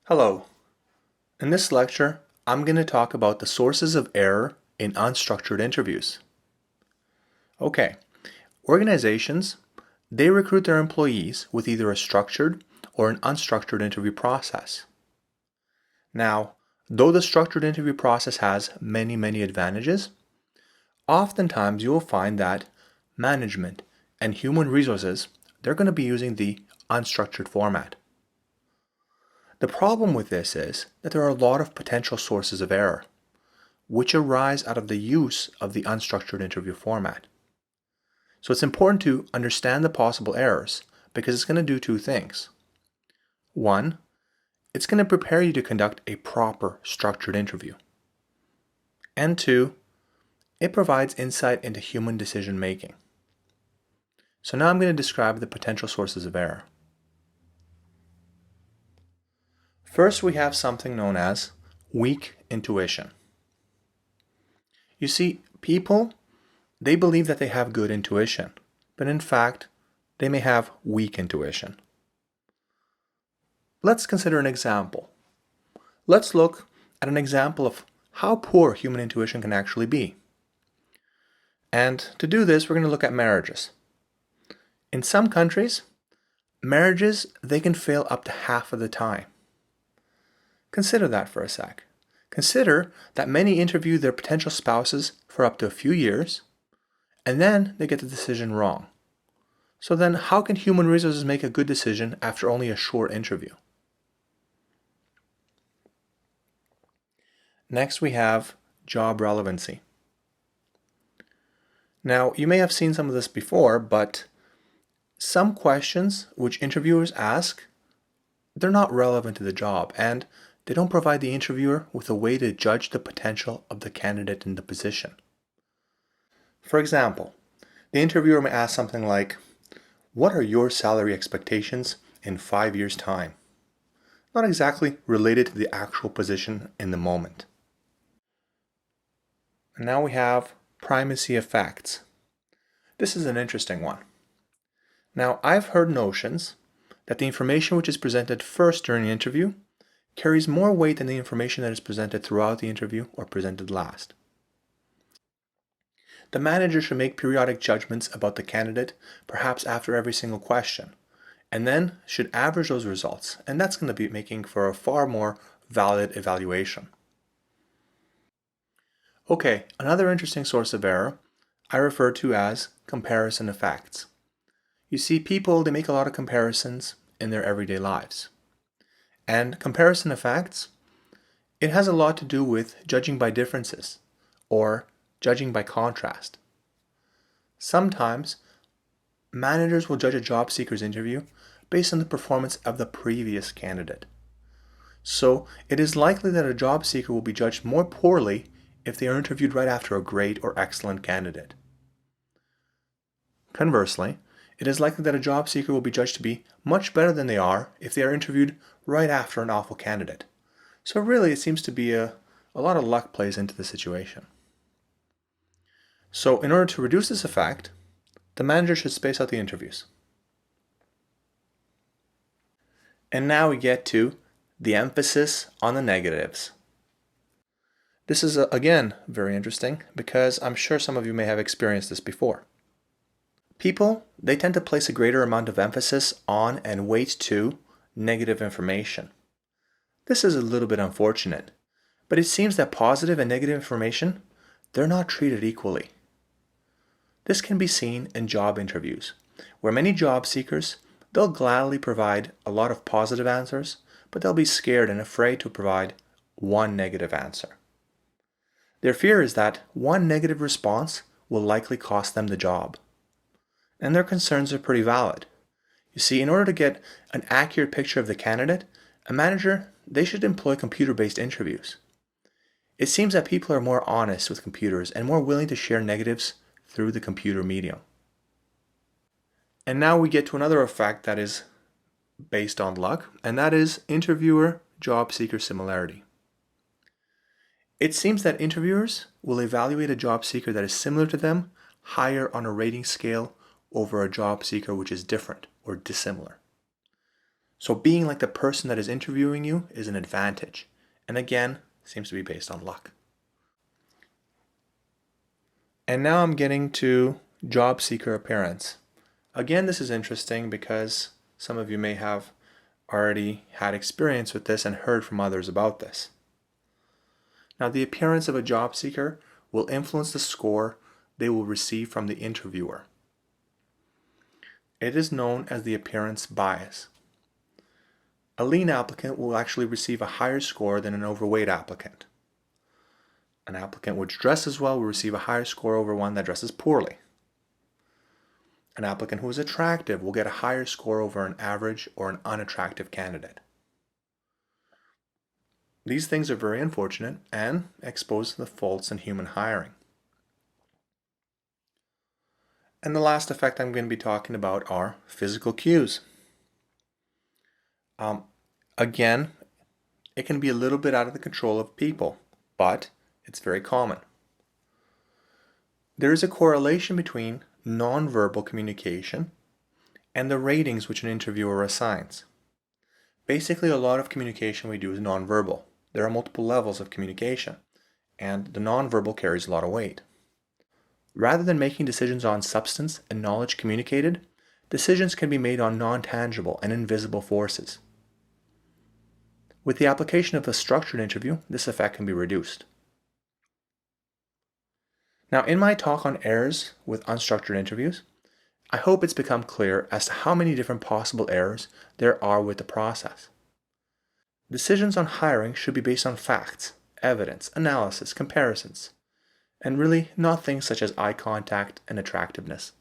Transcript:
Hello. In this lecture, I'm going to talk about the sources of error in unstructured interviews. Okay, organizations, they recruit their employees with either a structured or an unstructured interview process. Now, though the structured interview process has many advantages, oftentimes you will find that management and human resources, they're going to be using the unstructured format. The problem with this is that there are a lot of potential sources of error, which arise out of the use of the unstructured interview format. So it's important to understand the possible errors because it's going to do two things. One, it's going to prepare you to conduct a proper structured interview. And two, it provides insight into human decision making. So now I'm going to describe the potential sources of error. First, we have something known as weak intuition. You see, people, they believe that they have good intuition, but in fact, they may have weak intuition. Let's consider an example. Let's look at an example of how poor human intuition can actually be. And to do this, we're going to look at marriages. In some countries, marriages, they can fail up to half of the time. Consider that for a sec. Consider that many interview their potential spouses for up to a few years, and then they get the decision wrong. So then how can human resources make a good decision after only a short interview? Next we have job relevancy. Now you may have seen some of this before, but some questions which interviewers ask, they're not relevant to the job, and they don't provide the interviewer with a way to judge the potential of the candidate in the position. For example, the interviewer may ask something like, "What are your salary expectations in 5 years' time?" Not exactly related to the actual position in the moment. And now we have primacy effects. This is an interesting one. Now, I've heard notions that the information which is presented first during the interview carries more weight than the information that is presented throughout the interview or presented last. The manager should make periodic judgments about the candidate, perhaps after every single question, and then should average those results, and that's going to be making for a far more valid evaluation. Okay, another interesting source of error I refer to as comparison effects. You see, people, they make a lot of comparisons in their everyday lives. And comparison effects, it has a lot to do with judging by differences or judging by contrast. Sometimes managers will judge a job seeker's interview based on the performance of the previous candidate. So it is likely that a job seeker will be judged more poorly if they are interviewed right after a great or excellent candidate. Conversely, it is likely that a job seeker will be judged to be much better than they are if they are interviewed right after an awful candidate. So really, it seems to be a lot of luck plays into the situation. So in order to reduce this effect, the manager should space out the interviews. And now we get to the emphasis on the negatives. This is, again, very interesting because I'm sure some of you may have experienced this before. People, they tend to place a greater amount of emphasis on and weight to negative information. This is a little bit unfortunate, but it seems that positive and negative information, they're not treated equally. This can be seen in job interviews, where many job seekers, they'll gladly provide a lot of positive answers, but they'll be scared and afraid to provide one negative answer. Their fear is that one negative response will likely cost them the job. And their concerns are pretty valid. You see, in order to get an accurate picture of the candidate, a manager, they should employ computer-based interviews. It seems that people are more honest with computers and more willing to share negatives through the computer medium. And now we get to another effect that is based on luck, and that is interviewer-job seeker similarity. It seems that interviewers will evaluate a job seeker that is similar to them higher on a rating scale over a job seeker which is different or dissimilar. So being like the person that is interviewing you is an advantage. And again, seems to be based on luck. And now I'm getting to job seeker appearance. Again, this is interesting because some of you may have already had experience with this and heard from others about this. Now, the appearance of a job seeker will influence the score they will receive from the interviewer. It is known as the appearance bias. A lean applicant will actually receive a higher score than an overweight applicant. An applicant which dresses well will receive a higher score over one that dresses poorly. An applicant who is attractive will get a higher score over an average or an unattractive candidate. These things are very unfortunate and expose the faults in human hiring. And the last effect I'm going to be talking about are physical cues. Again, it can be a little bit out of the control of people, but it's very common. There is a correlation between nonverbal communication and the ratings which an interviewer assigns. Basically, a lot of communication we do is nonverbal. There are multiple levels of communication, and the nonverbal carries a lot of weight. Rather than making decisions on substance and knowledge communicated, decisions can be made on non-tangible and invisible forces. With the application of a structured interview, this effect can be reduced. Now, in my talk on errors with unstructured interviews, I hope it's become clear as to how many different possible errors there are with the process. Decisions on hiring should be based on facts, evidence, analysis, comparisons, and really not things such as eye contact and attractiveness.